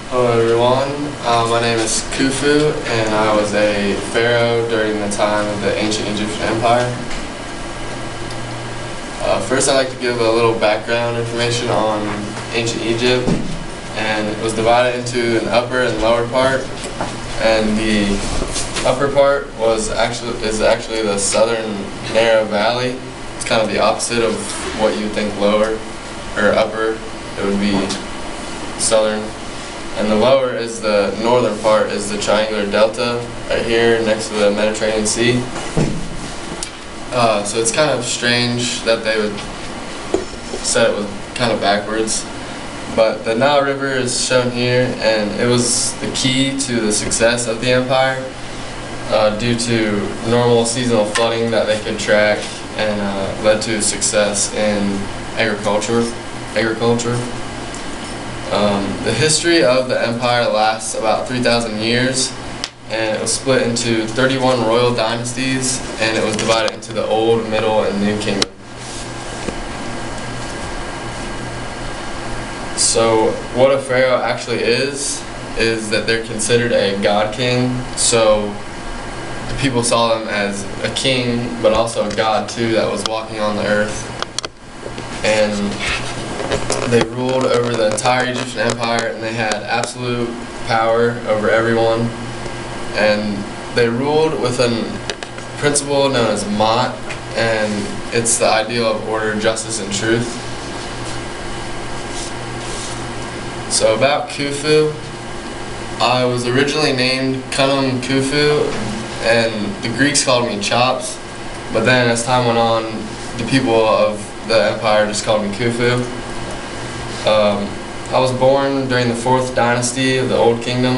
Hello everyone, my name is Khufu and I was a pharaoh during the time of the ancient Egyptian Empire. First I'd like to give a little background information on ancient Egypt, and it was divided into an upper and lower part, and the upper part is actually the southern narrow valley. It's kind of the opposite of what you think lower or upper. It would be southern. And the lower is the northern part, is the triangular delta right here next to the Mediterranean Sea. So it's kind of strange that they would set it kind of backwards. But the Nile River is shown here, and it was the key to the success of the empire due to normal seasonal flooding that they could track, and led to success in agriculture. The history of the empire lasts about 3,000 years, and it was split into 31 royal dynasties, and it was divided into the Old, Middle, and New Kingdom. So what a pharaoh actually is that they're considered a god king. So the people saw them as a king, but also a god too, that was walking on the earth. And they ruled over the entire Egyptian empire, and they had absolute power over everyone. And they ruled with a principle known as Ma'at, and it's the ideal of order, justice, and truth. So about Khufu, I was originally named Khanum Khufu, and the Greeks called me Chops, but then as time went on, the people of the empire just called me Khufu. I was born during the 4th dynasty of the Old Kingdom,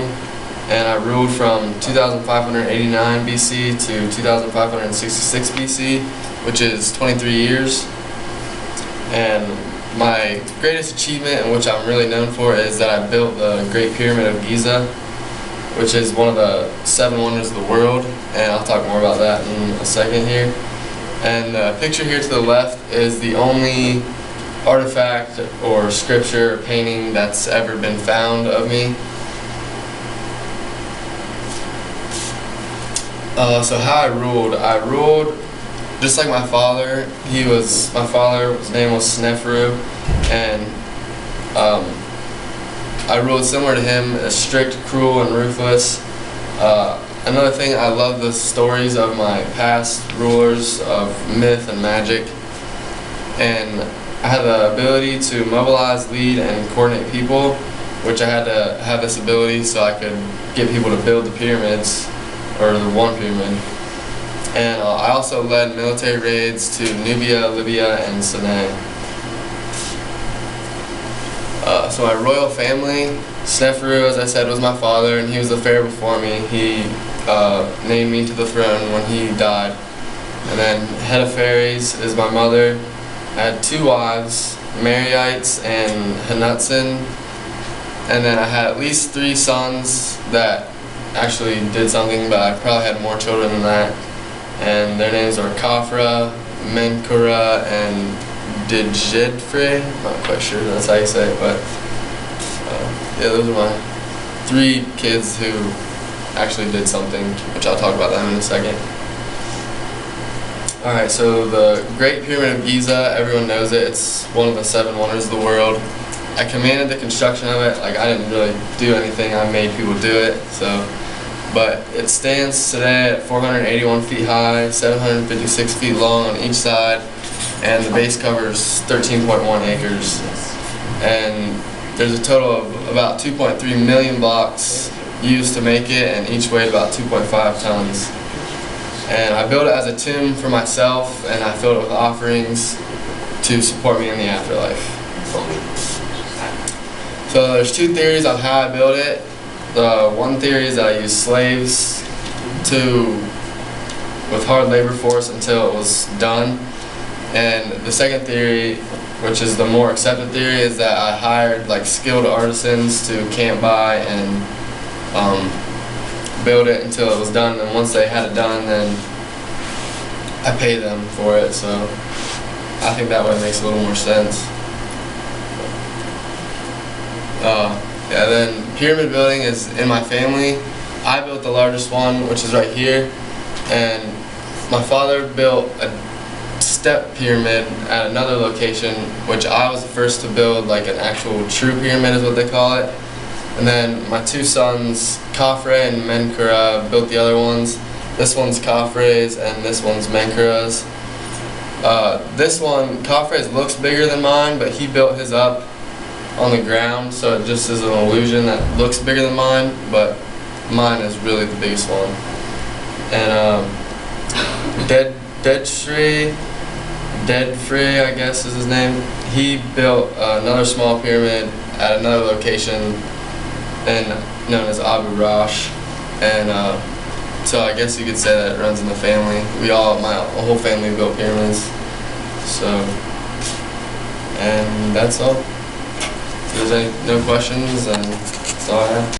and I ruled from 2589 BC to 2566 BC, which is 23 years. And my greatest achievement, and which I'm really known for, is that I built the Great Pyramid of Giza, which is one of the 7 wonders of the world, and I'll talk more about that in a second here. And the picture here to the left is the only artifact or scripture or painting that's ever been found of me. So how I ruled just like my father. My father's name was Sneferu, and I ruled similar to him, strict, cruel, and ruthless. Another thing, I love the stories of my past rulers of myth and magic, and I had the ability to mobilize, lead, and coordinate people, which I had to have this ability so I could get people to build the pyramids, or the one pyramid. And I also led military raids to Nubia, Libya, and Sinai. So my royal family, Sneferu, as I said, was my father, and he was the pharaoh before me. He named me to the throne when he died. And then head of pharaohs is my mother. I had 2 wives, Mariites and Hanutsin, and then I had at least 3 sons that actually did something, but I probably had more children than that. And their names are Khafra, Menkura, and Djedfre. I'm not quite sure that's how you say it, but yeah, those are my 3 kids who actually did something, which I'll talk about them in a second. Alright, so the Great Pyramid of Giza, everyone knows it. It's one of the 7 wonders of the world. I commanded the construction of it. Like, I didn't really do anything, I made people do it. But it stands today at 481 feet high, 756 feet long on each side, and the base covers 13.1 acres. And there's a total of about 2.3 million blocks used to make it, and each weighed about 2.5 tons. And I built it as a tomb for myself, and I filled it with offerings to support me in the afterlife. So there's 2 theories on how I built it. The one theory is that I used slaves with hard labor force until it was done. And the second theory, which is the more accepted theory, is that I hired like skilled artisans to camp by and build it until it was done, and once they had it done, then I paid them for it. So I think that way makes a little more sense. Yeah, then pyramid building is in my family. I built the largest one, which is right here, and my father built a step pyramid at another location, which I was the first to build, like an actual true pyramid is what they call it. And then my two sons, Khafre and Menkera, built the other ones. This one's Khafre's and this one's Menkera's. This one, Khafre's looks bigger than mine, but he built his up on the ground, so it just is an illusion that looks bigger than mine, but mine is really the biggest one. And Deadfree, I guess is his name, he built another small pyramid at another location known as Abu Rosh, and so I guess you could say that it runs in the family. My whole family built pyramids. So, and that's all. If there's no questions, then that's all I have.